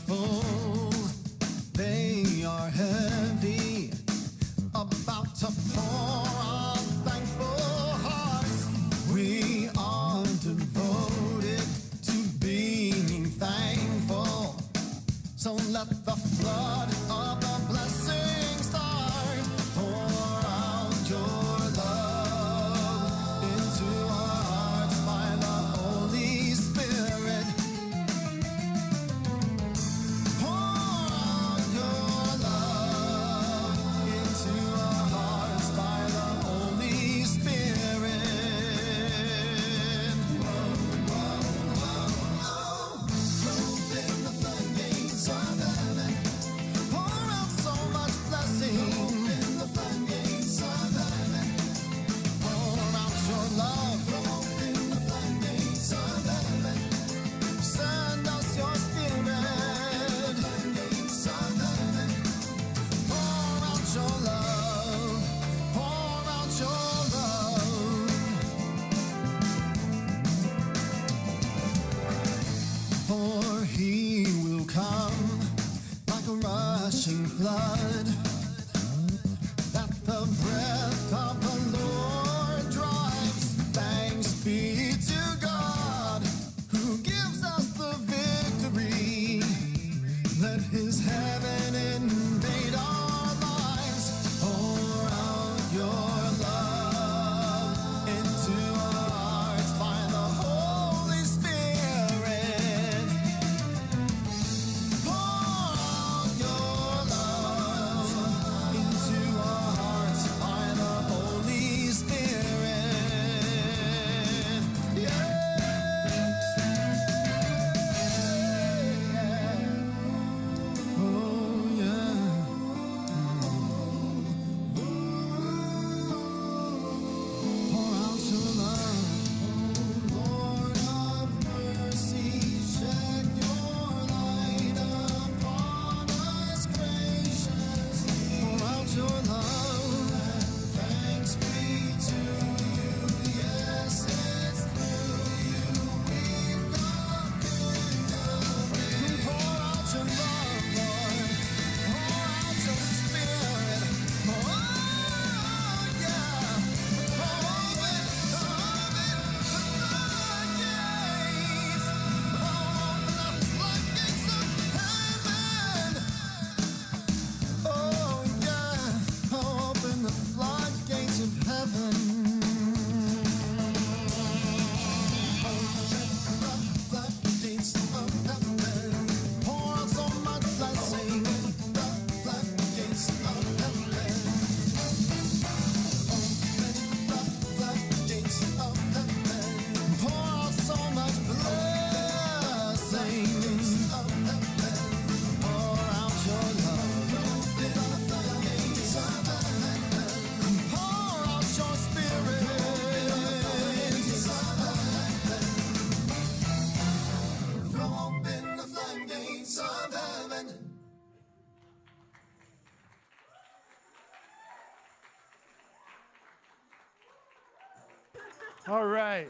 full, they are heavy, about to pour on thankful hearts. We are devoted to being thankful, so let the flood of the blessing start. Pour out your love into our hearts by the Holy Spirit. Pour out your love into our hearts by the Holy Spirit. Open the floodgates of heaven. Pour out so much blessing. Open the floodgates of heaven. Pour out your love. Open the floodgates of heaven. Send us your Spirit. Floodgates of heaven. Pour out your love. Pour out your love. For he will come like a rushing flood, that the breath of the Lord drives. Thanks be to God who gives us the victory. Let his heaven invade our lives. Pour out your love into our hearts by the Holy Spirit. Pour out your love into our hearts by the Holy Spirit. Yeah. Oh yeah. Pour out your love, Lord of mercy, shed your light upon us graciously. Pour out your love, thanks be to you, yes, it's through you we've got victory. Pour out your love, Lord, pour out your Spirit. Oh yeah, open the floodgates, open the floodgates of heaven. Oh yeah, open the floodgates of heaven. Open the floodgates of heaven. Pour out so much blessing. The floodgates of heaven. Open the floodgates of heaven. Pour out so much blessing. Of heaven. Pour out your love. Open the floodgates of heaven. Pour out your Spirit. Open the floodgates of heaven. All right.